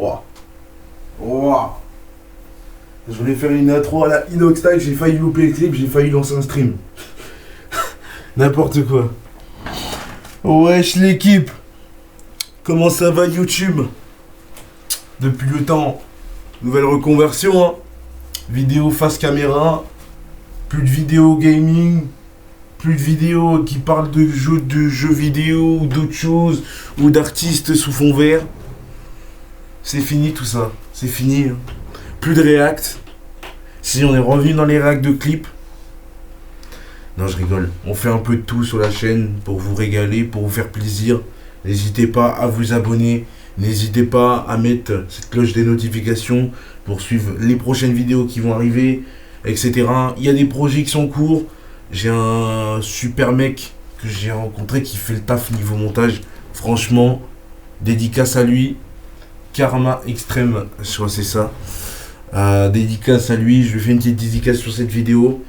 Ouah. Ouah. Je voulais faire une intro à la Inox Style, j'ai failli louper le clip, j'ai failli lancer un stream. N'importe quoi. Wesh l'équipe. Comment ça va YouTube? Depuis le temps, nouvelle reconversion, hein. Vidéo face caméra, plus de vidéos gaming, plus de vidéos qui parlent de jeux vidéo ou d'autres choses, ou d'artistes sous fond vert. C'est fini tout ça, c'est fini. Hein. Plus de React. Si on est revenu dans les React de clips. Non, je rigole. On fait un peu de tout sur la chaîne pour vous régaler, pour vous faire plaisir. N'hésitez pas à vous abonner. N'hésitez pas à mettre cette cloche des notifications pour suivre les prochaines vidéos qui vont arriver, etc. Il y a des projets qui sont en cours. J'ai un super mec que j'ai rencontré qui fait le taf niveau montage. Franchement, dédicace à lui. Karma Extrême, je crois que c'est ça. Dédicace à lui, je lui fais une petite dédicace sur cette vidéo.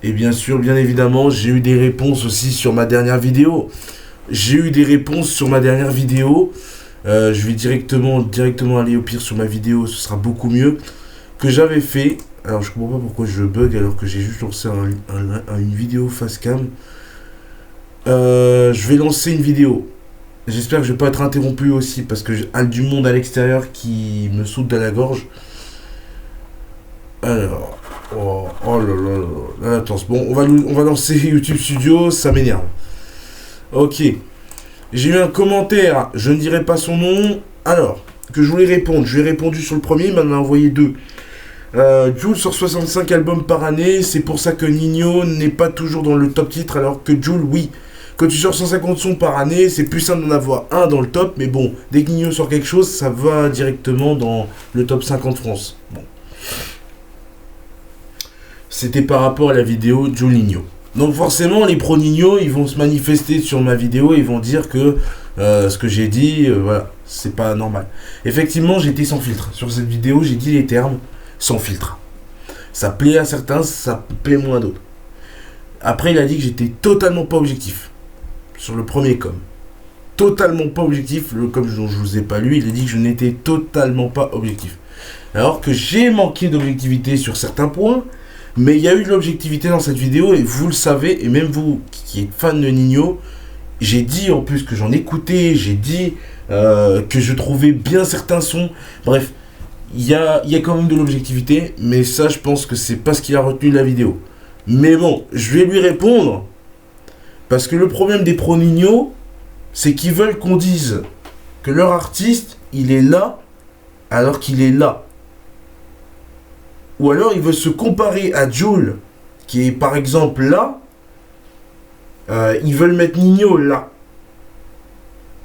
Et bien sûr, bien évidemment, j'ai eu des réponses aussi sur ma dernière vidéo. Je vais directement aller au pire sur ma vidéo, ce sera beaucoup mieux. Que j'avais fait. Alors je comprends pas pourquoi je bug alors que j'ai juste lancé une vidéo face cam. Je vais lancer une vidéo. J'espère que je vais pas être interrompu aussi parce que j'ai du monde à l'extérieur qui me saute dans la gorge. Alors, oh là là là. Attends, bon, on va lancer YouTube Studio, ça m'énerve. Ok. J'ai eu un commentaire, je ne dirai pas son nom. Alors, que je voulais répondre. Je lui ai répondu sur le premier, il m'en a envoyé deux. Jul sort 65 albums par année, c'est pour ça que Nino n'est pas toujours dans le top titre alors que Jul, oui. Quand tu sors 150 sons par année, c'est plus simple d'en avoir un dans le top, mais bon, dès que Nino sort quelque chose, ça va directement dans le top 50 France. Bon. C'était par rapport à la vidéo Jul Nino. Donc forcément, les pro Nino, ils vont se manifester sur ma vidéo, ils vont dire que ce que j'ai dit, voilà, c'est pas normal. Effectivement, j'étais sans filtre. Sur cette vidéo, j'ai dit les termes sans filtre. Ça plaît à certains, ça plaît moins à d'autres. Après, il a dit que j'étais totalement pas objectif. Sur le premier com. Totalement pas objectif. Le com dont je vous ai pas lu, il a dit que je n'étais totalement pas objectif. Alors que j'ai manqué d'objectivité sur certains points, mais il y a eu de l'objectivité dans cette vidéo, et vous le savez, et même vous qui êtes fan de Nino, j'ai dit en plus que j'en écoutais, j'ai dit que je trouvais bien certains sons. Bref, il y a quand même de l'objectivité, mais ça, je pense que c'est pas ce qu'il a retenu de la vidéo. Mais bon, je vais lui répondre, parce que le problème des pro Nino, c'est qu'ils veulent qu'on dise que leur artiste, il est là, alors qu'il est là. Ou alors, ils veulent se comparer à Jul, qui est par exemple là, ils veulent mettre Nino là.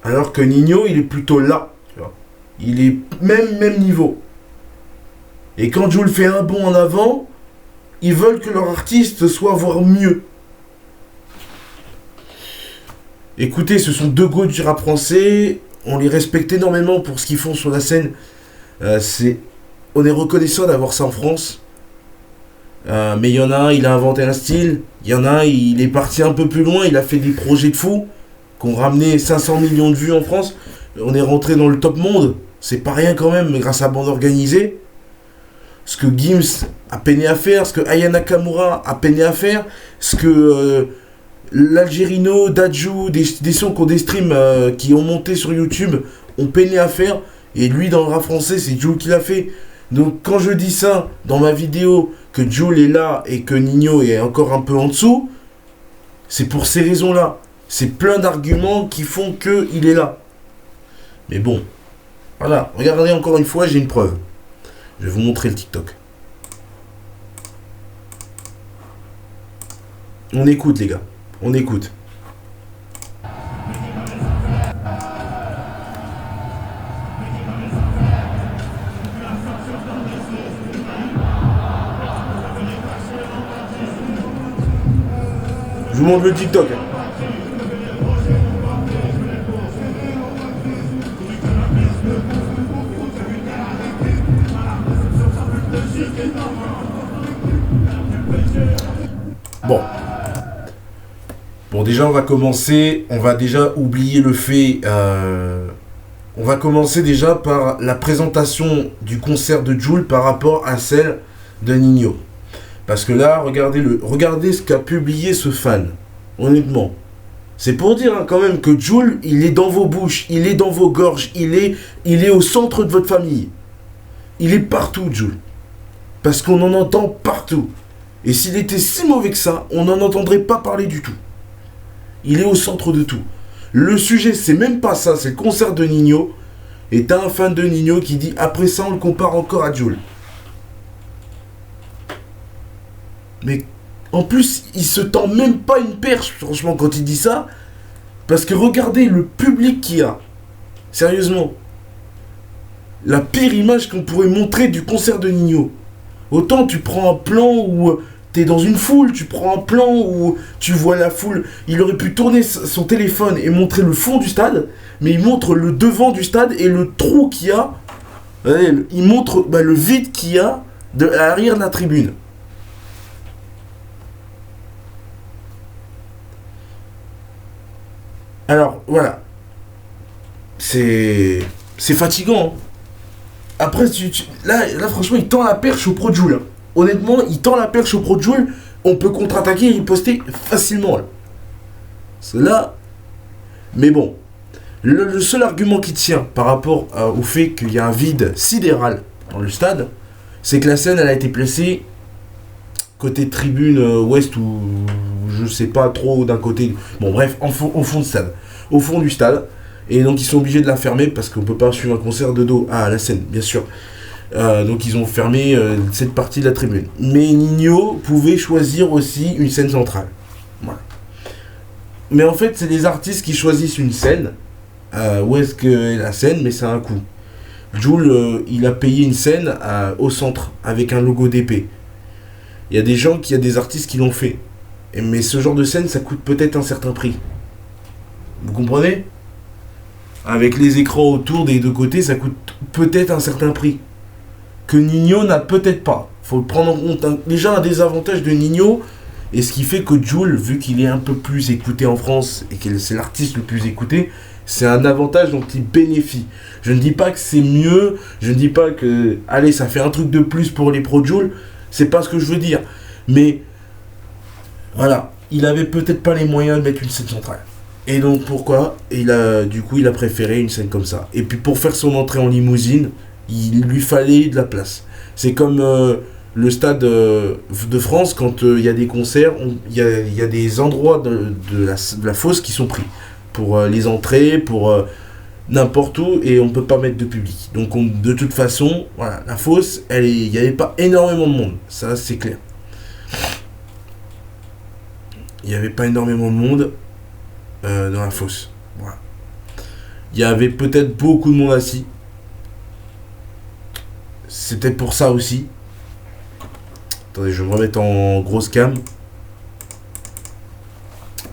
Alors que Nino, il est plutôt là. Tu vois. Il est même niveau. Et quand Jul fait un bond en avant, ils veulent que leur artiste soit voire mieux. Écoutez, ce sont deux goûts du rap français. On les respecte énormément pour ce qu'ils font sur la scène. On est reconnaissant d'avoir ça en France. Mais il y en a un, il a inventé un style. Il y en a un, il est parti un peu plus loin. Il a fait des projets de fou qui ont ramené 500 millions de vues en France. On est rentré dans le top monde. C'est pas rien quand même, mais grâce à Bande Organisée. Ce que Gims a peiné à faire, ce que Aya Nakamura a peiné à faire, ce que l'Algérino, Dadju, des sons qui ont des streams qui ont monté sur YouTube ont peiné à faire. Et lui, dans le rap français, c'est Jul qui l'a fait. Donc quand je dis ça dans ma vidéo, que Jul est là et que Nino est encore un peu en dessous, c'est pour ces raisons-là. C'est plein d'arguments qui font qu'il est là. Mais bon, voilà, regardez encore une fois, j'ai une preuve. Je vais vous montrer le TikTok. On écoute les gars, on écoute. Je vous montre le TikTok. Bon. Bon, déjà, on va commencer. On va déjà oublier le fait On va commencer déjà par la présentation du concert de Jul par rapport à celle de Ninho. Parce que là, regardez ce qu'a publié ce fan. Honnêtement. C'est pour dire hein, quand même que Jul, il est dans vos bouches, il est dans vos gorges, il est au centre de votre famille. Il est partout, Jul. Parce qu'on en entend partout. Et s'il était si mauvais que ça, on n'en entendrait pas parler du tout. Il est au centre de tout. Le sujet, c'est même pas ça, c'est le concert de Ninho. Et t'as un fan de Ninho qui dit, après ça, on le compare encore à Jul. Mais en plus, il se tend même pas une perche, franchement, quand il dit ça. Parce que regardez le public qu'il y a. Sérieusement. La pire image qu'on pourrait montrer du concert de Ninho. Autant tu prends un plan où t'es dans une foule, tu prends un plan où tu vois la foule. Il aurait pu tourner son téléphone et montrer le fond du stade, mais il montre le devant du stade et le trou qu'il y a. Il montre le vide qu'il y a à l'arrière de la tribune. Alors, voilà. C'est fatigant. Hein. Après, là, franchement, il tend la perche au Pro Jul. Hein. Honnêtement, il tend la perche au Pro Jul. On peut contre-attaquer et riposter facilement. Là. C'est là. Mais bon. Le seul argument qui tient par rapport au fait qu'il y a un vide sidéral dans le stade, c'est que la scène, elle a été placée côté tribune ouest ou je sais pas trop d'un côté. Bon, bref, au fond du stade. Au fond du stade. Et donc ils sont obligés de la fermer parce qu'on peut pas suivre un concert de dos à la scène, bien sûr. Donc ils ont fermé cette partie de la tribune. Mais Ninho pouvait choisir aussi une scène centrale. Voilà. Mais en fait, c'est les artistes qui choisissent une scène. Où est-ce que la scène, mais c'est un coût. Jul, il a payé une scène au centre avec un logo d'épée. Il y a des artistes qui l'ont fait. Mais ce genre de scène, ça coûte peut-être un certain prix. Vous comprenez ? Avec les écrans autour des deux côtés, ça coûte peut-être un certain prix. Que Ninho n'a peut-être pas. Faut le prendre en compte. Déjà, un des avantages de Ninho, et ce qui fait que Jul, vu qu'il est un peu plus écouté en France, et que c'est l'artiste le plus écouté, c'est un avantage dont il bénéficie. Je ne dis pas que c'est mieux, je ne dis pas que, allez, ça fait un truc de plus pour les Pro Jul, c'est pas ce que je veux dire. Mais, voilà, il avait peut-être pas les moyens de mettre une scène centrale. Et donc pourquoi il a préféré une scène comme ça. Et puis pour faire son entrée en limousine, il lui fallait de la place. C'est comme le stade de France, quand il y a des concerts, il y a des endroits de la fosse qui sont pris. Pour les entrées, pour n'importe où, et on ne peut pas mettre de public. Donc de toute façon, voilà, la fosse, il n'y avait pas énormément de monde. Ça, c'est clair. Il n'y avait pas énormément de monde. Dans la fosse. Voilà. Il y avait peut-être beaucoup de monde assis. C'était pour ça aussi. Attendez, je vais me remettre en grosse cam.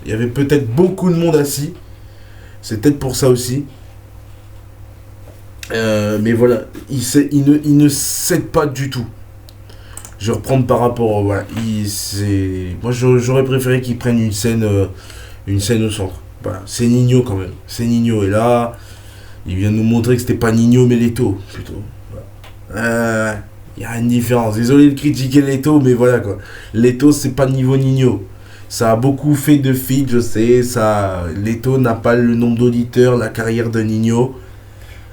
Il y avait peut-être beaucoup de monde assis. C'est peut-être pour ça aussi. Mais voilà, il ne cède pas du tout. Je vais reprendre par rapport. Voilà, moi, j'aurais préféré qu'il prenne une scène au centre. Voilà, c'est Ninho quand même. C'est Ninho. Et là, il vient de nous montrer que c'était pas Ninho mais Leto, plutôt. Voilà. Il y a une différence. Désolé de critiquer Leto, mais voilà quoi. Leto, c'est pas niveau Ninho. Ça a beaucoup fait de feats, je sais. Leto n'a pas le nombre d'auditeurs, la carrière de Ninho.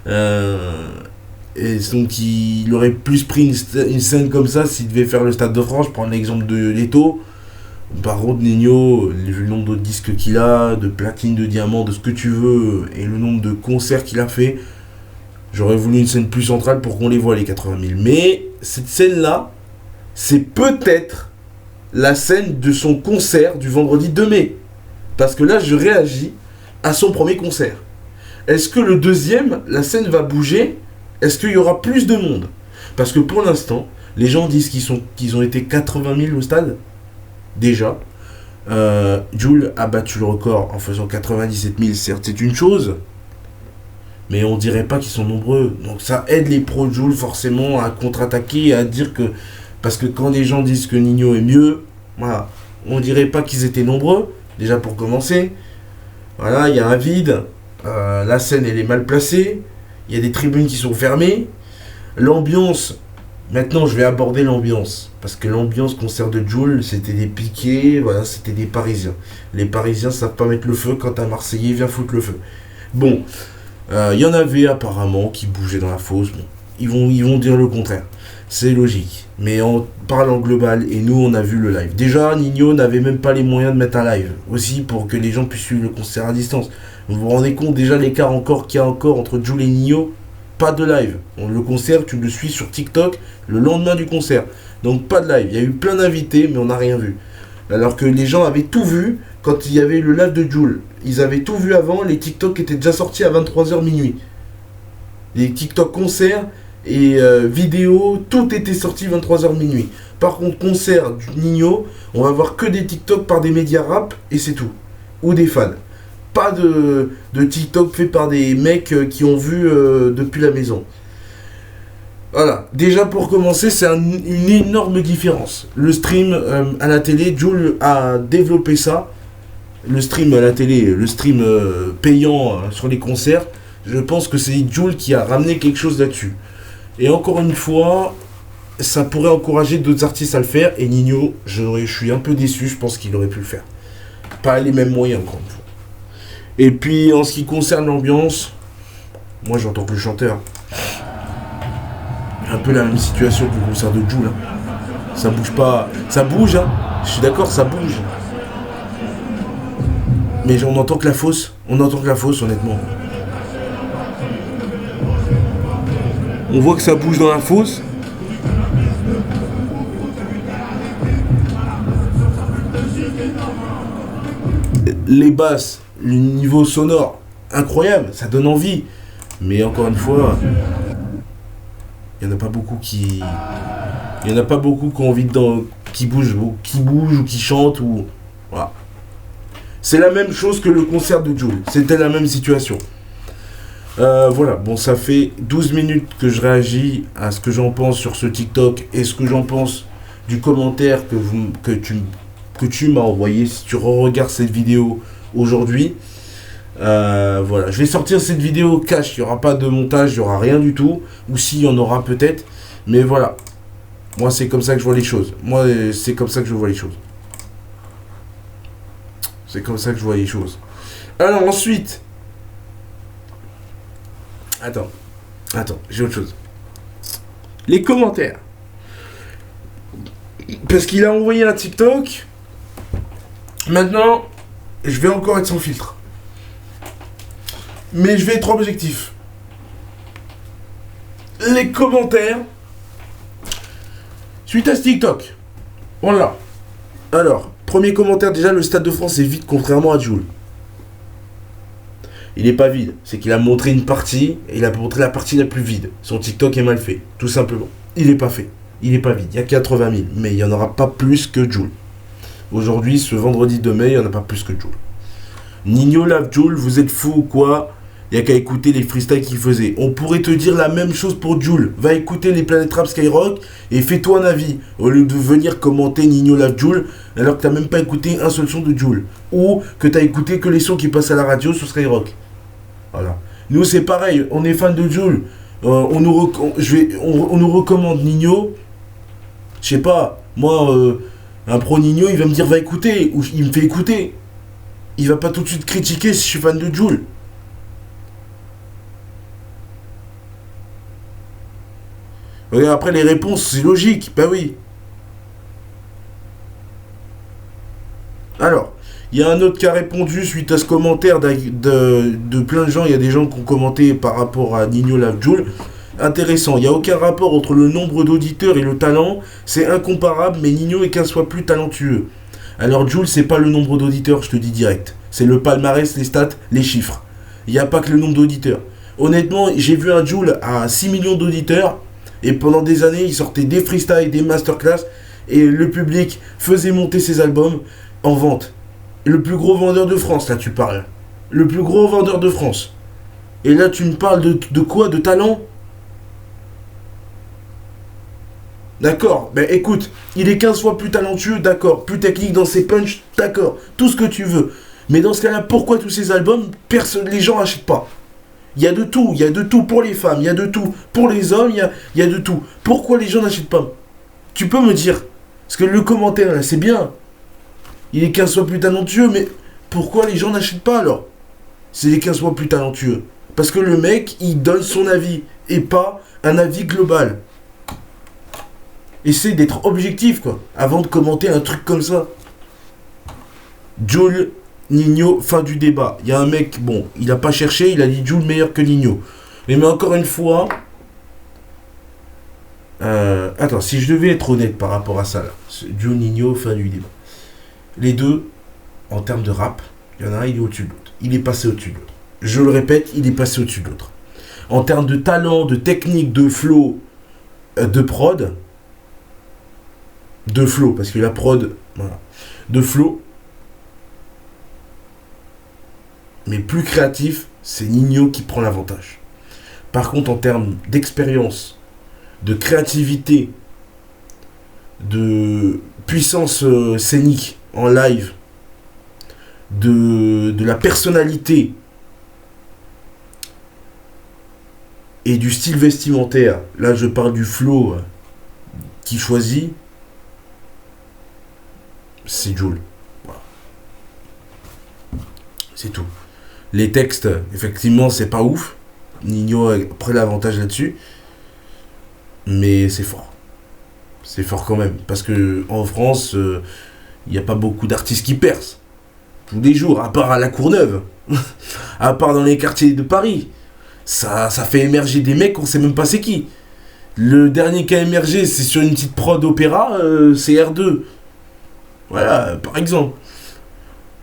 Et donc, il aurait plus pris une scène comme ça s'il devait faire le Stade de France. Je prends l'exemple de Leto. Par contre, Ninho, vu le nombre de disques qu'il a, de platine, de diamants, de ce que tu veux, et le nombre de concerts qu'il a fait, j'aurais voulu une scène plus centrale pour qu'on les voit, les 80 000. Mais cette scène-là, c'est peut-être la scène de son concert du vendredi 2 mai. Parce que là, je réagis à son premier concert. Est-ce que le deuxième, la scène va bouger ? Est-ce qu'il y aura plus de monde ? Parce que pour l'instant, les gens disent qu'ils ont été 80 000 au stade. Déjà, Jul a battu le record en faisant 97 000, certes c'est une chose, mais on dirait pas qu'ils sont nombreux. Donc ça aide les pros de Jul forcément à contre-attaquer et à dire que... Parce que quand les gens disent que Ninho est mieux, voilà, on dirait pas qu'ils étaient nombreux, déjà pour commencer. Voilà, il y a un vide, la scène elle est mal placée, il y a des tribunes qui sont fermées. L'ambiance, maintenant je vais aborder l'ambiance. Parce que l'ambiance concert de Jul, c'était des piquets, voilà, c'était des Parisiens. Les Parisiens savent pas mettre le feu quand un Marseillais vient foutre le feu. Bon, il y en avait apparemment qui bougeaient dans la fosse. Bon, ils vont dire le contraire. C'est logique. Mais on parle en global et nous on a vu le live. Déjà, Nino n'avait même pas les moyens de mettre un live. Aussi pour que les gens puissent suivre le concert à distance. Vous vous rendez compte déjà l'écart encore qu'il y a encore entre Jul et Nino? Pas de live. Le concert, tu le suis sur TikTok le lendemain du concert. Donc pas de live. Il y a eu plein d'invités, mais on n'a rien vu. Alors que les gens avaient tout vu quand il y avait le live de Jul. Ils avaient tout vu avant. Les TikTok étaient déjà sortis à 23h minuit. Les TikTok concerts et vidéos, tout était sorti 23h minuit. Par contre, concert du Nino, on va voir que des TikTok par des médias rap et c'est tout. Ou des fans. Pas de TikTok fait par des mecs qui ont vu depuis la maison. Voilà, déjà pour commencer, c'est une énorme différence. Le stream à la télé, Jul a développé ça. Le stream à la télé, le stream payant sur les concerts, je pense que c'est Jul qui a ramené quelque chose là-dessus. Et encore une fois, ça pourrait encourager d'autres artistes à le faire. Et Nino, je suis un peu déçu, je pense qu'il aurait pu le faire. Pas les mêmes moyens, encore une fois. Et puis, en ce qui concerne l'ambiance, moi j'entends que le chanteur. Un peu la même situation que le concert de Jul. Hein. Ça bouge pas. Ça bouge, hein. Je suis d'accord, ça bouge. Mais on entend que la fosse. On entend que la fosse, honnêtement. On voit que ça bouge dans la fosse. Les basses, le niveau sonore, incroyable, ça donne envie. Mais encore une fois, il n'y en a pas beaucoup qui... Il n'y en a pas beaucoup qui ont envie qui bougent ou qui chantent ou... Voilà. C'est la même chose que le concert de Jul. C'était la même situation. Voilà, bon, ça fait 12 minutes que je réagis à ce que j'en pense sur ce TikTok et ce que j'en pense du commentaire que tu m'as envoyé si tu regardes cette vidéo aujourd'hui. Voilà, je vais sortir cette vidéo cash, il n'y aura pas de montage, il n'y aura rien du tout, ou s'il y en aura peut-être, mais voilà. Moi, c'est comme ça que je vois les choses. Moi, c'est comme ça que je vois les choses. C'est comme ça que je vois les choses. Alors ensuite... Attends, j'ai autre chose. Les commentaires. Parce qu'il a envoyé un TikTok. Maintenant, je vais encore être sans filtre. Mais je vais être objectif. Les commentaires. Suite à ce TikTok. Voilà. Alors, premier commentaire, déjà, le Stade de France est vide contrairement à Jul. Il n'est pas vide, c'est qu'il a montré une partie, et il a montré la partie la plus vide. Son TikTok est mal fait, tout simplement. Il n'est pas fait, il n'est pas vide. Il y a 80 000, mais il n'y en aura pas plus que Jul. Aujourd'hui, ce vendredi de mai, il n'y en a pas plus que Jul. Nino Love Jul, vous êtes fou ou quoi? Il n'y a qu'à écouter les freestyles qu'il faisait. On pourrait te dire la même chose pour Jul. Va écouter les Planet Rap Skyrock et fais-toi un avis. Au lieu de venir commenter Nino Love Jul alors que tu n'as même pas écouté un seul son de Jul. Ou que tu as écouté que les sons qui passent à la radio sur Skyrock. Voilà. Nous, c'est pareil. On est fans de Jul. On nous recommande Nino. Je sais pas. Moi, un pro Nino, il va me dire va écouter. Ou il me fait écouter. Il va pas tout de suite critiquer si je suis fan de Jul. Regarde, après les réponses, c'est logique, bah oui. Alors, il y a un autre qui a répondu suite à ce commentaire de plein de gens. Il y a des gens qui ont commenté par rapport à Nino Love Jul. Intéressant, il n'y a aucun rapport entre le nombre d'auditeurs et le talent. C'est incomparable, mais Nino est 15 fois plus talentueux. Alors Jul, c'est pas le nombre d'auditeurs, je te dis direct. C'est le palmarès, les stats, les chiffres. Il n'y a pas que le nombre d'auditeurs. Honnêtement, j'ai vu un Jul à 6 millions d'auditeurs. Et pendant des années, il sortait des freestyles, des masterclass. Et le public faisait monter ses albums en vente. Le plus gros vendeur de France, là, tu parles. Le plus gros vendeur de France. Et là, tu me parles de quoi? De talent? D'accord. Ben écoute, il est 15 fois plus talentueux, d'accord. Plus technique dans ses punchs, d'accord. Tout ce que tu veux. Mais dans ce cas-là, pourquoi tous ces albums, les gens n'achètent pas? Il y a de tout. Il y a de tout pour les femmes. Il y a de tout pour les hommes. Il y a de tout. Pourquoi les gens n'achètent pas? Tu peux me dire. Parce que le commentaire, là, c'est bien. Il est 15 fois plus talentueux, mais pourquoi les gens n'achètent pas alors? C'est les 15 fois plus talentueux. Parce que le mec, il donne son avis. Et pas un avis global. Essaye d'être objectif, quoi. Avant de commenter un truc comme ça. Jul, Nino, fin du débat. Il y a un mec, bon, il a pas cherché, il a dit Jul meilleur que Nino. Mais encore une fois... attends, si je devais être honnête par rapport à ça, là. Jul, Nino, fin du débat. Les deux, en termes de rap, il y en a un, il est au-dessus de l'autre. Il est passé au-dessus de l'autre. Je le répète, il est passé au-dessus de l'autre. En termes de talent, de technique, de flow, de prod... De flow, parce que la prod... Voilà. De flow... Mais plus créatif, c'est Nino qui prend l'avantage. Par contre, en termes d'expérience, de créativité, de puissance scénique en live, de la personnalité et du style vestimentaire, là je parle du flow qui choisit, c'est Jul. Voilà. C'est tout. Les textes, effectivement, c'est pas ouf. Nino a pris l'avantage là-dessus. Mais c'est fort. C'est fort quand même. Parce que en France, il n'y a pas beaucoup d'artistes qui percent. Tous les jours, à part à la Courneuve. À part dans les quartiers de Paris. Ça fait émerger des mecs qu'on sait même pas c'est qui. Le dernier qui a émergé, c'est sur une petite prod opéra, c'est R2. Voilà, par exemple.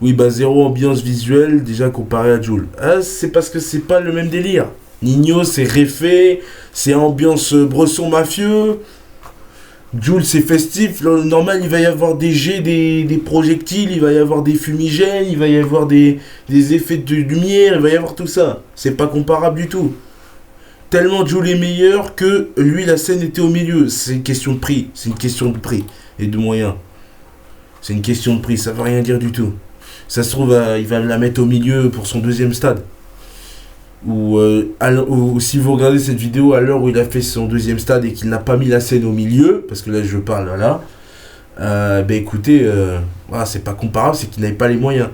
Oui, bah zéro ambiance visuelle déjà comparé à Jul. Ah, c'est parce que c'est pas le même délire. Nino, c'est réfé, c'est ambiance bresson mafieux. Jul, c'est festif. Là, normal, il va y avoir des jets, des projectiles, il va y avoir des fumigènes, il va y avoir des effets de lumière, il va y avoir tout ça. C'est pas comparable du tout. Tellement Jul est meilleur que lui, la scène était au milieu. C'est une question de prix. C'est une question de prix et de moyens. C'est une question de prix, ça veut rien dire du tout. Ça se trouve, il va la mettre au milieu pour son deuxième stade. Ou si vous regardez cette vidéo à l'heure où il a fait son deuxième stade et qu'il n'a pas mis la scène au milieu, parce que là je parle là, ben écoutez, voilà, c'est pas comparable, c'est qu'il n'avait pas les moyens.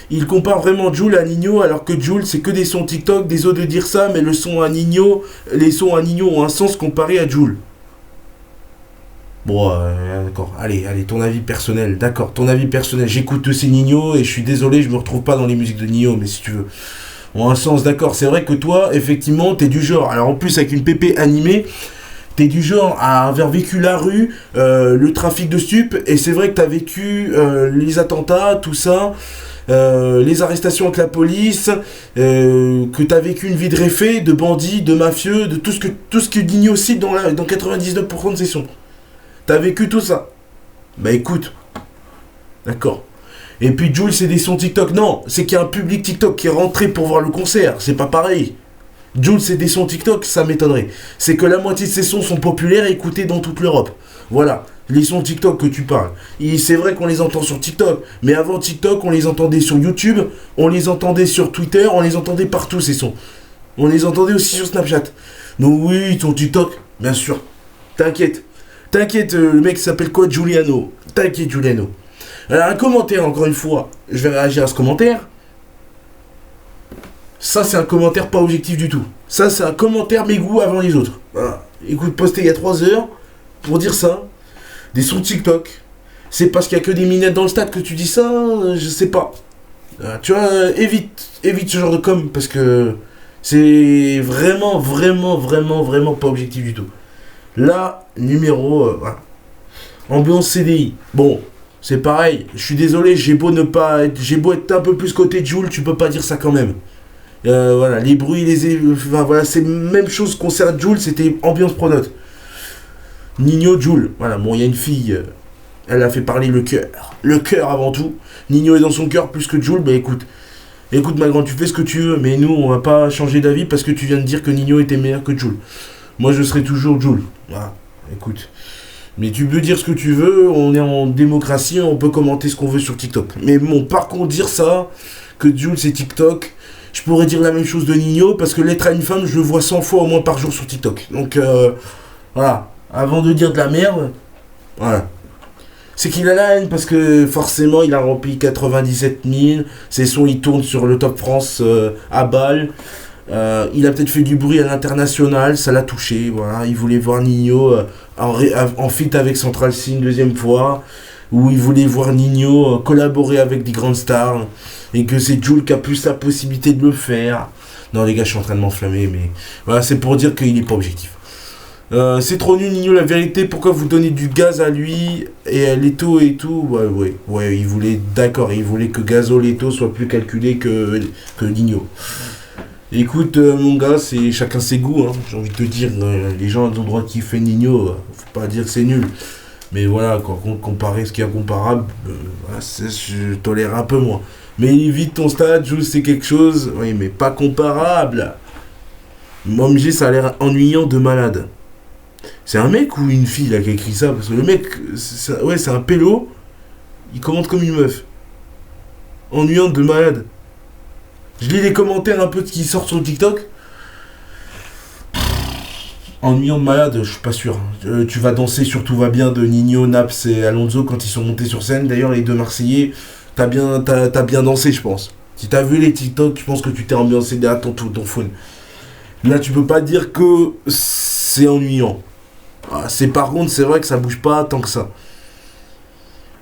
Il compare vraiment Jul à Nino, alors que Jul c'est que des sons TikTok, désolé de dire ça, mais les sons à Nino ont un sens comparé à Jul. Bon, d'accord, allez, ton avis personnel, d'accord, ton avis personnel, j'écoute aussi Nino et je suis désolé, je me retrouve pas dans les musiques de Nino, mais si tu veux, ont un sens, d'accord, c'est vrai que toi, effectivement, t'es du genre, alors en plus avec une pépé animée, t'es du genre à avoir vécu la rue, le trafic de stupes, et c'est vrai que t'as vécu les attentats, tout ça, les arrestations avec la police, que t'as vécu une vie de réfé, de bandits, de mafieux, de tout ce que Nino cite dans 99% de ses sons. T'as vécu tout ça. Bah écoute. D'accord. Et puis Jul, c'est des sons TikTok. Non, c'est qu'il y a un public TikTok qui est rentré pour voir le concert. C'est pas pareil. Jul, c'est des sons TikTok, ça m'étonnerait. C'est que la moitié de ces sons sont populaires et écoutés dans toute l'Europe. Voilà. Les sons TikTok que tu parles. Et c'est vrai qu'on les entend sur TikTok. Mais avant TikTok, on les entendait sur YouTube. On les entendait sur Twitter. On les entendait partout, ces sons. On les entendait aussi sur Snapchat. Donc oui, ton TikTok, bien sûr. T'inquiète. T'inquiète, le mec s'appelle quoi? Giuliano. T'inquiète, Giuliano. Alors, un commentaire, encore une fois. Je vais réagir à ce commentaire. Ça, c'est un commentaire pas objectif du tout. Ça, c'est un commentaire mes goûts avant les autres. Voilà. Écoute, posté il y a 3 heures pour dire ça. Des sons TikTok. C'est parce qu'il y a que des minettes dans le stade que tu dis ça? Je sais pas. Tu vois, évite ce genre de com parce que c'est vraiment pas objectif du tout. Là, numéro... voilà. Ambiance CDI. Bon, c'est pareil. Je suis désolé, j'ai beau être un peu plus côté Jul, tu peux pas dire ça quand même. Voilà, les bruits, enfin, voilà, c'est même chose concernant Jul, c'était ambiance pronote. Nino, Jul. Voilà, bon, il y a une fille, elle a fait parler le cœur. Le cœur avant tout. Nino est dans son cœur plus que Jul, bah écoute, ma grande, tu fais ce que tu veux, mais nous, on va pas changer d'avis parce que tu viens de dire que Nino était meilleur que Jul. Moi, je serai toujours Jul. Voilà, écoute. Mais tu peux dire ce que tu veux, on est en démocratie, on peut commenter ce qu'on veut sur TikTok. Mais bon, par contre, dire ça, que Jul c'est TikTok, je pourrais dire la même chose de Nino, parce que l'être à une femme, je le vois 100 fois au moins par jour sur TikTok. Donc, voilà. Avant de dire de la merde, voilà. C'est qu'il a la haine, parce que forcément, il a rempli 97 000. Ses sons, ils tournent sur le Top France à balle. Il a peut-être fait du bruit à l'international, ça l'a touché. Voilà. Il voulait voir Nino en feat avec Central C une deuxième fois. Où il voulait voir Nino collaborer avec des grandes stars. Et que c'est Jul qui a plus la possibilité de le faire. Non, les gars, je suis en train de m'enflammer, mais voilà, c'est pour dire qu'il n'est pas objectif. C'est trop nul, Nino, la vérité. Pourquoi vous donnez du gaz à lui et à Leto et tout? Ouais, il voulait, d'accord, il voulait que Gazo Leto soit plus calculé que Nino. Écoute, mon gars, c'est chacun ses goûts, hein. J'ai envie de te dire, les gens ont le droit de kiffer Nino, faut pas dire que c'est nul. Mais voilà, quand comparer ce qui est incomparable, voilà, je tolère un peu moins. Mais évite ton stade, Jules, c'est quelque chose, oui, mais pas comparable. Momji, ça a l'air ennuyant de malade. C'est un mec ou une fille là qui a écrit ça? Parce que le mec, c'est un pélo, il commente comme une meuf. Ennuyant de malade. Je lis les commentaires un peu qui sortent sur TikTok. Ennuyant de malade, je suis pas sûr. Tu vas danser sur Tout va bien de Nino, Naps et Alonso quand ils sont montés sur scène. D'ailleurs, les deux Marseillais, t'as bien dansé, je pense. Si t'as vu les TikTok, je pense que tu t'es ambiancé derrière ton phone. Là, tu peux pas dire que c'est ennuyant. Par contre, c'est vrai que ça bouge pas tant que ça.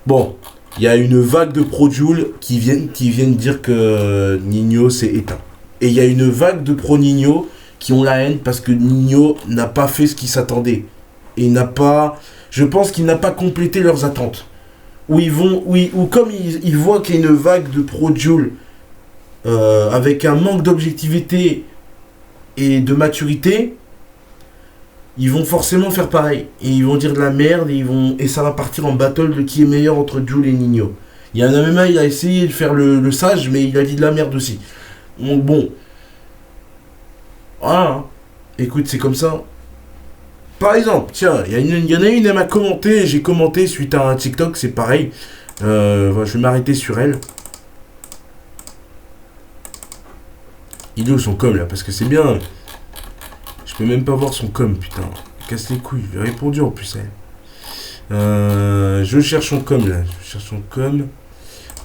Bon, il y a une vague de pro-Jul qui viennent dire que Nino s'est éteint. Et il y a une vague de pro-Nino qui ont la haine parce que Nino n'a pas fait ce qu'il s'attendait. Et je pense qu'il n'a pas complété leurs attentes. Ou comme ils voient qu'il y a une vague de pro-Jul avec un manque d'objectivité et de maturité, ils vont forcément faire pareil. Et ils vont dire de la merde et ça va partir en battle de qui est meilleur entre Jul et Nino. Il y a un MMA, il a essayé de faire le sage, mais il a dit de la merde aussi. Donc bon. Voilà. Écoute, c'est comme ça. Par exemple, tiens, il y en a une, elle m'a commenté, j'ai commenté suite à un TikTok, c'est pareil. Je vais m'arrêter sur elle. Il est où son com là? Parce que c'est bien. Je peux même pas voir son com, putain. Casse les couilles, j'ai répondu en plus elle. Je cherche son com là.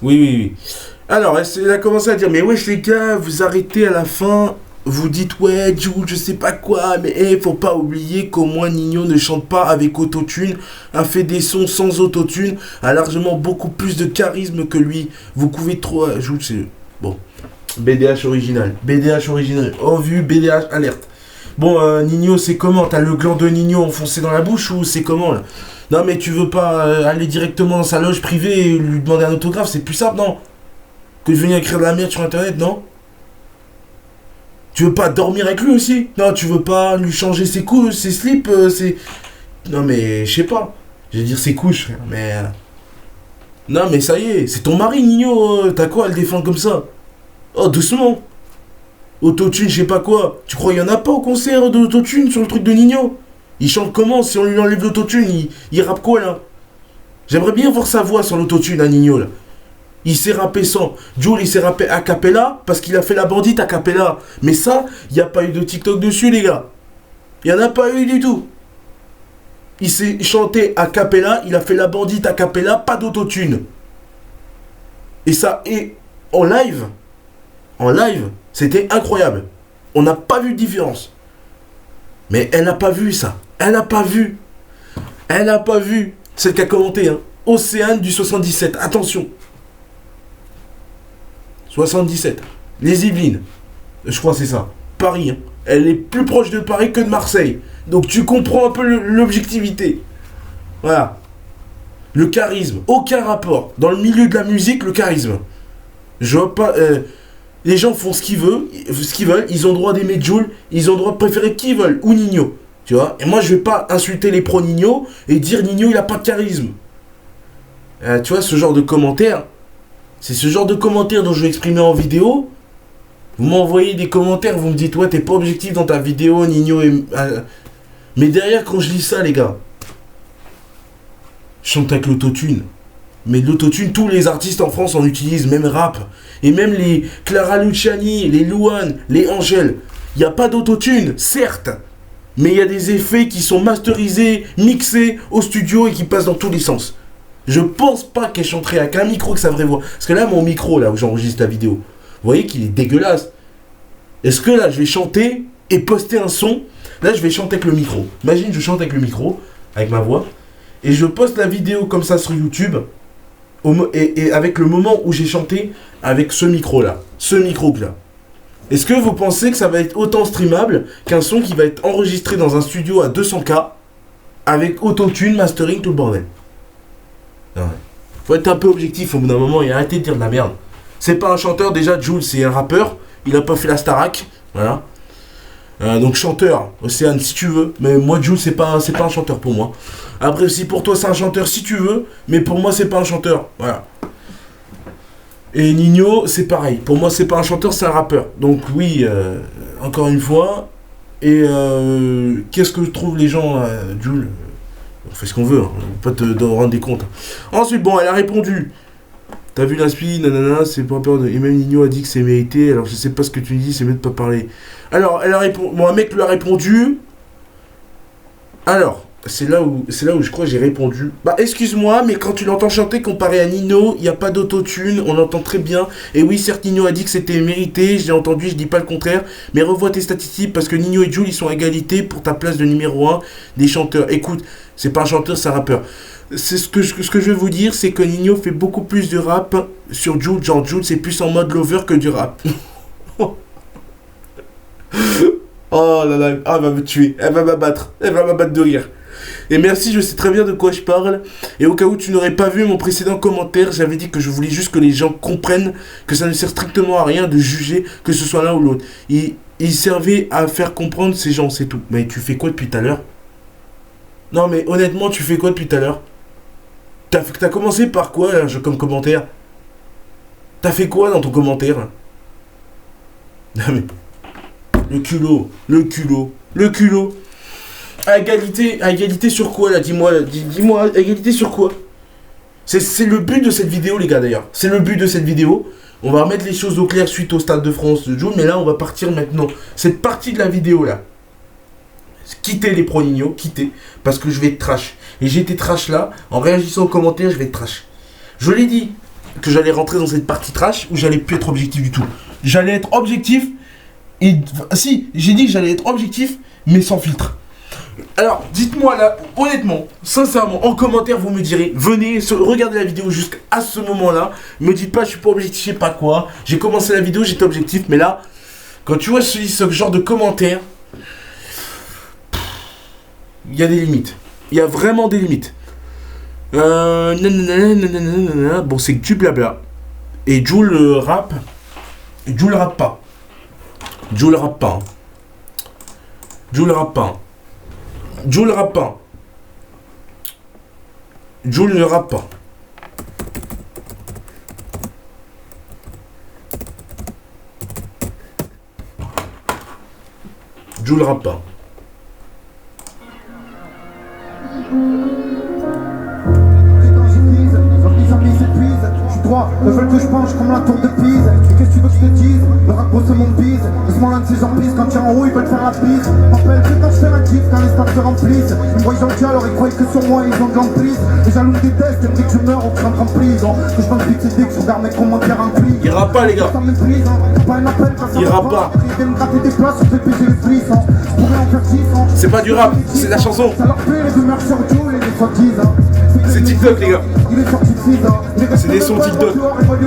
Oui. Alors, elle a commencé à dire, mais wesh les gars, vous arrêtez à la fin. Vous dites, ouais, Jules, je sais pas quoi, mais faut pas oublier qu'au moins Nino ne chante pas avec autotune, a fait des sons sans autotune, a largement beaucoup plus de charisme que lui. Vous pouvez trop... Jules, c'est... Bon. BDH original. Oh, vu, BDH alerte. Bon, Nino, c'est comment? T'as le gland de Nino enfoncé dans la bouche ou c'est comment, là? Non, mais tu veux pas aller directement dans sa loge privée et lui demander un autographe, c'est plus simple, non? Que de venir écrire de la merde sur Internet, non? Tu veux pas dormir avec lui aussi? Non, tu veux pas lui changer ses couches, ses slips, Non, mais je sais pas. Je vais dire ses couches, frère, mais... Non, mais ça y est, c'est ton mari, Nino. T'as quoi à le défendre comme ça? Oh, doucement. Autotune, je sais pas quoi. Tu crois qu'il y en a pas au concert de l'autotune sur le truc de Nino? Il chante comment si on lui enlève l'autotune? Il rappe quoi, là? J'aimerais bien voir sa voix sur l'autotune à Nino, là. Il s'est rappé sans. Jul, il s'est rappé a cappella parce qu'il a fait la bandite a cappella. Mais ça, il n'y a pas eu de TikTok dessus, les gars. Il n'y en a pas eu du tout. Il s'est chanté a cappella, il a fait la bandite a cappella, pas d'autotune. Et ça, et en live, c'était incroyable. On n'a pas vu de différence. Mais elle n'a pas vu ça. Elle n'a pas vu. Celle qui a commenté, hein. Océane du 77. Attention. 77. Les Yvelines. Je crois que c'est ça. Paris. Hein. Elle est plus proche de Paris que de Marseille. Donc tu comprends un peu l'objectivité. Voilà. Le charisme. Aucun rapport. Dans le milieu de la musique, le charisme. Je vois pas... les gens font ce qu'ils veulent. Ils ont le droit d'aimer Jul. Ils ont le droit de préférer qui ils veulent. Ou Nino. Tu vois. Et moi, je vais pas insulter les pros Nino et dire Nino, il a pas de charisme. Tu vois, ce genre de commentaires... C'est ce genre de commentaires dont je vais exprimer en vidéo. Vous m'envoyez des commentaires, vous me dites, ouais, t'es pas objectif dans ta vidéo, Nino et... Mais derrière, quand je lis ça, les gars, je chante avec l'autotune. Mais l'autotune, tous les artistes en France en utilisent, même rap. Et même les Clara Luciani, les Louane, les Angèle. Il n'y a pas d'autotune, certes. Mais il y a des effets qui sont masterisés, mixés au studio et qui passent dans tous les sens. Je pense pas qu'elle chanterait avec un micro que sa vraie voix. Parce que là, mon micro, là où j'enregistre la vidéo, vous voyez qu'il est dégueulasse. Est-ce que là, je vais chanter et poster un son? Là, je vais chanter avec le micro. Imagine, je chante avec le micro, avec ma voix, et je poste la vidéo comme ça sur YouTube, et avec le moment où j'ai chanté avec ce micro-là. Ce micro-là. Est-ce que vous pensez que ça va être autant streamable qu'un son qui va être enregistré dans un studio à 200K avec autotune, mastering, tout le bordel? Ouais. Faut être un peu objectif au bout d'un moment et arrêter de dire de la merde. C'est pas un chanteur, déjà Jul c'est un rappeur, il a pas fait la Starac, voilà. Donc chanteur, Océane si tu veux, mais moi Jul c'est pas un chanteur pour moi. Après si pour toi c'est un chanteur si tu veux, mais pour moi c'est pas un chanteur, voilà. Et Nino c'est pareil, pour moi c'est pas un chanteur, c'est un rappeur. Donc oui, encore une fois, et qu'est-ce que trouvent les gens à Jul? On fait ce qu'on veut, hein. On peut pas te rendre des comptes. Ensuite, bon, elle a répondu. T'as vu l'inspi, nanana, c'est pas peur de... Et même Nino a dit que c'est mérité, alors je sais pas ce que tu dis, c'est mieux de pas parler. Alors, elle a répondu... Bon, un mec lui a répondu. Alors, c'est là où je crois que j'ai répondu. Bah, excuse-moi, mais quand tu l'entends chanter comparé à Nino, il n'y a pas d'autotune, on l'entend très bien. Et oui, certes, Nino a dit que c'était mérité, j'ai entendu, je dis pas le contraire. Mais revois tes statistiques, parce que Nino et Jul, ils sont à égalité pour ta place de numéro 1 des chanteurs. Écoute, c'est pas un chanteur, c'est un rappeur. C'est ce que je veux vous dire, c'est que Nino fait beaucoup plus de rap sur Jul. Genre, Jul, c'est plus en mode lover que du rap. Oh là là, elle va me tuer, elle va m'abattre de rire. Et merci, je sais très bien de quoi je parle. Et au cas où tu n'aurais pas vu mon précédent commentaire, j'avais dit que je voulais juste que les gens comprennent que ça ne sert strictement à rien de juger que ce soit l'un ou l'autre. Il servait à faire comprendre ces gens, c'est tout. Mais tu fais quoi depuis tout à l'heure? Non mais honnêtement, tu fais quoi depuis tout à l'heure? T'as commencé par quoi là, comme commentaire? T'as fait quoi dans ton commentaire? Non mais... Le culot. À égalité sur quoi là? Dis-moi, à égalité sur quoi? C'est le but de cette vidéo les gars d'ailleurs. C'est le but de cette vidéo. On va remettre les choses au clair suite au Stade de France de Jul, mais là on va partir maintenant. Cette partie de la vidéo là. Quittez les pro-Nino, quittez, parce que je vais être trash. Et j'ai été trash là, en réagissant aux commentaires, je vais être trash. Je l'ai dit que j'allais rentrer dans cette partie trash où j'allais plus être objectif du tout. J'allais être objectif. Et si, j'ai dit que j'allais être objectif, mais sans filtre. Alors, dites-moi là, honnêtement, sincèrement, en commentaire, vous me direz, venez, regardez la vidéo jusqu'à ce moment-là. Me dites pas, je suis pas objectif, je sais pas quoi. J'ai commencé la vidéo, j'étais objectif, mais là, quand tu vois ce genre de commentaires, il y a des limites. Il y a vraiment des limites. Bon, c'est que du blabla. Et Jul rappe. Et Jul rappe pas. Jul rappe pas. Jul rappe pas. Jul rappe pas. Jul ne rappe pas. Jul rappe pas. Ils veulent que je penche comme la tour de Pise. Et qu'est-ce que tu veux que je te dise? Le rap c'est mon bise. Doucement l'un de ces gens pisse. Quand tu es en haut ils veulent faire la piste. M'appelle que quand je fais la kiff, quand les stades se remplissent. Ils me voient gentil alors ils croient que sur moi ils ont de l'emprise. Les jaloux me détestent, ils me disent que je meurs au crâne rempli. Donc que je pense vite c'est dès que je regarde mes commentaires remplis. Il rappe pas les gars. Ça méprise, hein. Pas un appel quand ça Il rappe pas. Ils viennent me gratter des places, on fait péter les frissons. Je pourrais en faire 6 ans. C'est pas du rap, c'est de la chanson. Ça leur fait les rumeurs sur Joe et les sottises. C'est TikTok les gars. Il est sorti de 6 ans. C'est des sons TikTok. Moi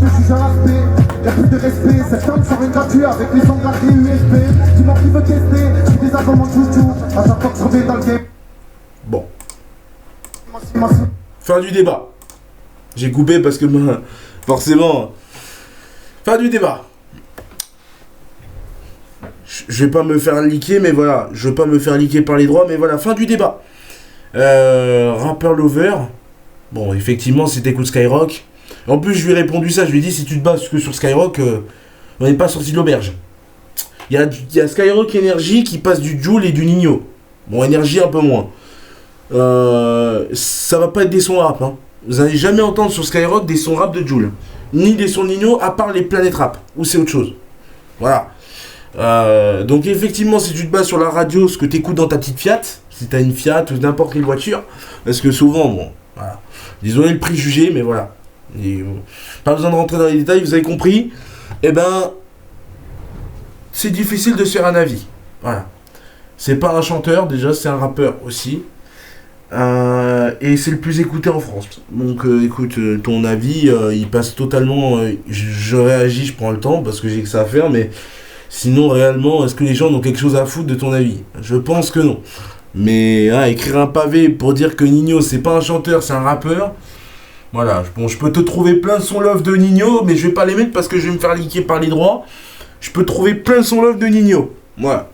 je suis à l'aspect, y'a plus de respect. Cette femme sort une gratuite avec les sons gardés USB. Dis-moi qui veut tester, je suis des albums en chouchou. À chaque fois que je reviens dans le game. Bon. Fin du débat. J'ai coupé parce que forcément. Fin du débat. Je vais pas me faire liquer, mais voilà. Je veux pas me faire liquer par les droits, mais voilà. Fin du débat. Rapper Lover. Bon, effectivement, si t'écoutes Skyrock. En plus, je lui ai répondu ça. Je lui ai dit, si tu te bases que sur Skyrock, on n'est pas sorti de l'auberge. Il y a Skyrock Energy qui passe du Jul et du Nino. Bon, Energy un peu moins. Ça va pas être des sons rap. Hein. Vous n'allez jamais entendre sur Skyrock des sons rap de Jul. Ni des sons Nino, à part les planètes rap. Ou c'est autre chose. Voilà. Donc effectivement, si tu te bases sur la radio, ce que tu écoutes dans ta petite Fiat, si tu as une Fiat ou n'importe quelle voiture, parce que souvent, bon, voilà. Désolé le préjugé, mais voilà. Pas besoin de rentrer dans les détails, vous avez compris. Eh ben, c'est difficile de se faire un avis. Voilà. C'est pas un chanteur, déjà, c'est un rappeur aussi. Et c'est le plus écouté en France. Donc écoute, ton avis, il passe totalement... je réagis, je prends le temps, parce que j'ai que ça à faire, mais sinon, réellement, est-ce que les gens ont quelque chose à foutre de ton avis? Je pense que non. Mais écrire un pavé pour dire que Nino, c'est pas un chanteur, c'est un rappeur... Voilà, bon, je peux te trouver plein de sons love de Nino, mais je vais pas les mettre parce que je vais me faire liquer par les droits. Je peux trouver plein de sons love de Nino. Voilà.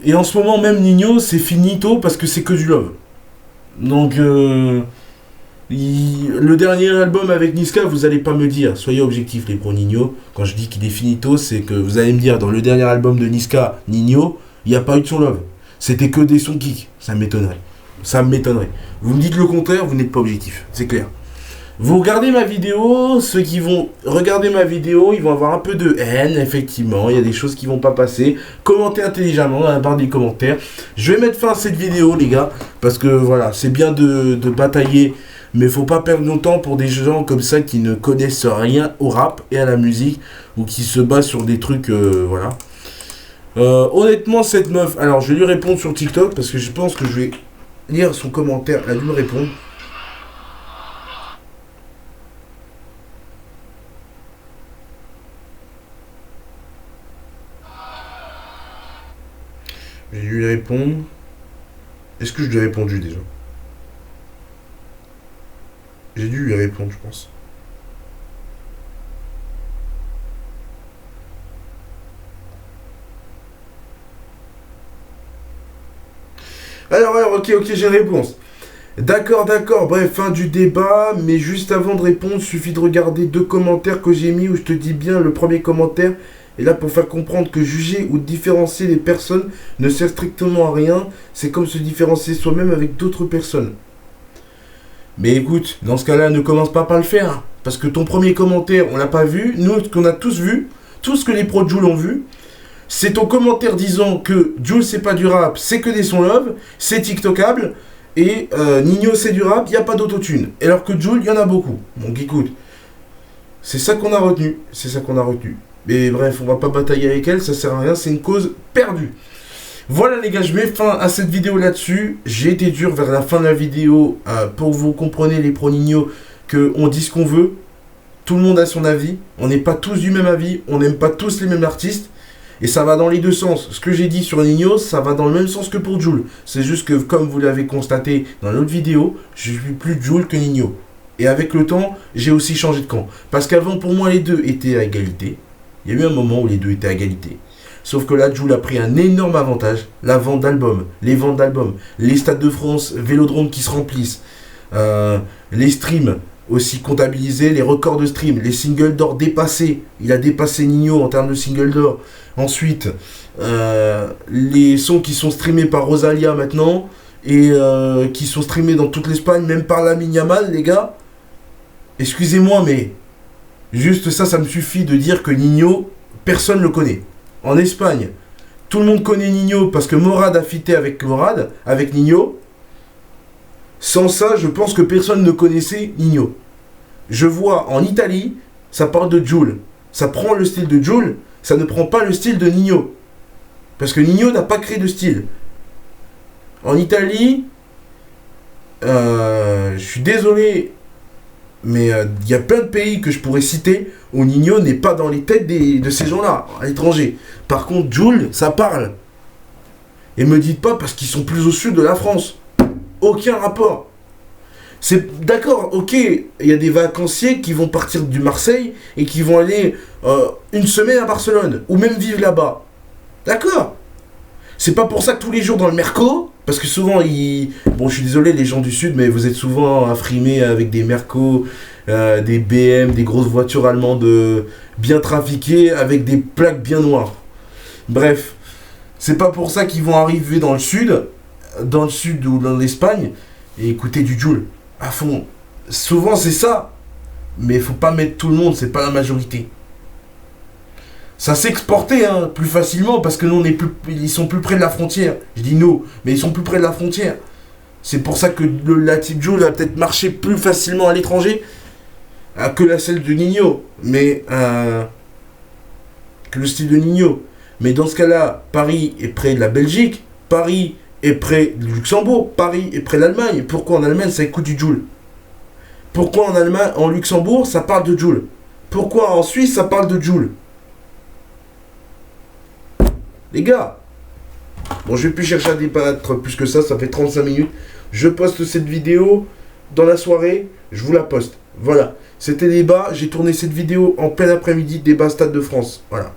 Et en ce moment, même Nino, c'est finito parce que c'est que du love. Donc, le dernier album avec Niska, vous allez pas me dire, soyez objectifs les pros Nino. Quand je dis qu'il est finito, c'est que vous allez me dire, dans le dernier album de Niska, Nino, il n'y a pas eu de son love. C'était que des sons kick. Ça m'étonnerait. Ça m'étonnerait. Vous me dites le contraire, vous n'êtes pas objectif. C'est clair. Vous regardez ma vidéo, ceux qui vont regarder ma vidéo, ils vont avoir un peu de haine, effectivement. Il y a des choses qui vont pas passer. Commentez intelligemment dans la barre des commentaires. Je vais mettre fin à cette vidéo, les gars. Parce que voilà, c'est bien de batailler. Mais faut pas perdre nos temps pour des gens comme ça qui ne connaissent rien au rap et à la musique. Ou qui se basent sur des trucs, voilà. Honnêtement, cette meuf... Alors, je vais lui répondre sur TikTok parce que je pense que je vais... lire son commentaire, elle a dû me répondre. J'ai dû lui répondre. Est-ce que je lui ai répondu déjà? J'ai dû lui répondre, je pense. Alors, ok, j'ai une réponse. D'accord, bref, fin du débat, mais juste avant de répondre, suffit de regarder 2 commentaires que j'ai mis où je te dis bien le premier commentaire est là pour faire comprendre que juger ou différencier les personnes ne sert strictement à rien, c'est comme se différencier soi-même avec d'autres personnes. Mais écoute, dans ce cas-là, ne commence pas par le faire, parce que ton premier commentaire, on l'a pas vu, nous, ce qu'on a tous vu, tout ce que les pros de Jul ont vu, c'est ton commentaire disant que Jul c'est pas du rap, c'est que des sons love, c'est tiktokable, et Nino c'est du rap, il n'y a pas d'autotune. Alors que Jul, il y en a beaucoup. Donc écoute, c'est ça qu'on a retenu, Mais bref, on va pas batailler avec elle, ça sert à rien, c'est une cause perdue. Voilà les gars, je mets fin à cette vidéo là-dessus. J'ai été dur vers la fin de la vidéo pour que vous compreniez les pros Nino, qu'on dit ce qu'on veut. Tout le monde a son avis, on n'est pas tous du même avis, on n'aime pas tous les mêmes artistes. Et ça va dans les deux sens. Ce que j'ai dit sur Nino, ça va dans le même sens que pour Jul. C'est juste que, comme vous l'avez constaté dans l'autre vidéo, je suis plus Jul que Nino. Et avec le temps, j'ai aussi changé de camp. Parce qu'avant, pour moi, les deux étaient à égalité. Il y a eu un moment où les deux étaient à égalité. Sauf que là, Jul a pris un énorme avantage. La vente d'albums, les ventes d'albums, les stades de France, vélodromes qui se remplissent, les streams aussi comptabilisés, les records de stream, les singles d'or dépassés. Il a dépassé Nino en termes de singles d'or. Ensuite, les sons qui sont streamés par Rosalia maintenant et qui sont streamés dans toute l'Espagne, même par Lamine Yamal, les gars. Excusez-moi, mais juste ça me suffit de dire que Nino, personne ne le connaît. En Espagne, tout le monde connaît Nino parce que Morad a fité avec Nino. Sans ça, je pense que personne ne connaissait Nino. Je vois en Italie, ça parle de Jul. Ça prend le style de Jul, ça ne prend pas le style de Nino. Parce que Nino n'a pas créé de style. En Italie, je suis désolé, mais il y a plein de pays que je pourrais citer où Nino n'est pas dans les têtes de ces gens-là, à l'étranger. Par contre, Jul, ça parle. Et me dites pas parce qu'ils sont plus au sud de la France. Aucun rapport. C'est d'accord, ok, il y a des vacanciers qui vont partir du Marseille et qui vont aller une semaine à Barcelone, ou même vivre là-bas. D'accord. C'est pas pour ça que tous les jours dans le Merco, parce que souvent, bon, je suis désolé les gens du Sud, mais vous êtes souvent affrimés avec des Merco, des BM, des grosses voitures allemandes bien trafiquées, avec des plaques bien noires. Bref, c'est pas pour ça qu'ils vont arriver dans le Sud ou dans l'Espagne, et écouter du Jul à fond. Souvent c'est ça, mais il faut pas mettre tout le monde, c'est pas la majorité. Ça s'est exporté hein, plus facilement parce que nous ils sont plus près de la frontière. Je dis nous, mais ils sont plus près de la frontière. C'est pour ça que la type Jul a peut-être marché plus facilement à l'étranger que la celle de Ninho, mais que le style de Ninho. Mais dans ce cas-là, Paris est près de la Belgique, Paris est près du Luxembourg, Paris est près de l'Allemagne. Pourquoi en Allemagne ça écoute du Jul? Pourquoi en Allemagne, en Luxembourg ça parle de Jul? Pourquoi en Suisse ça parle de Jul? Les gars, bon, je vais plus chercher à débattre plus que ça fait 35 minutes. Je poste cette vidéo dans la soirée, je vous la poste. Voilà, c'était débat, j'ai tourné cette vidéo en plein après-midi, débat Stade de France. Voilà.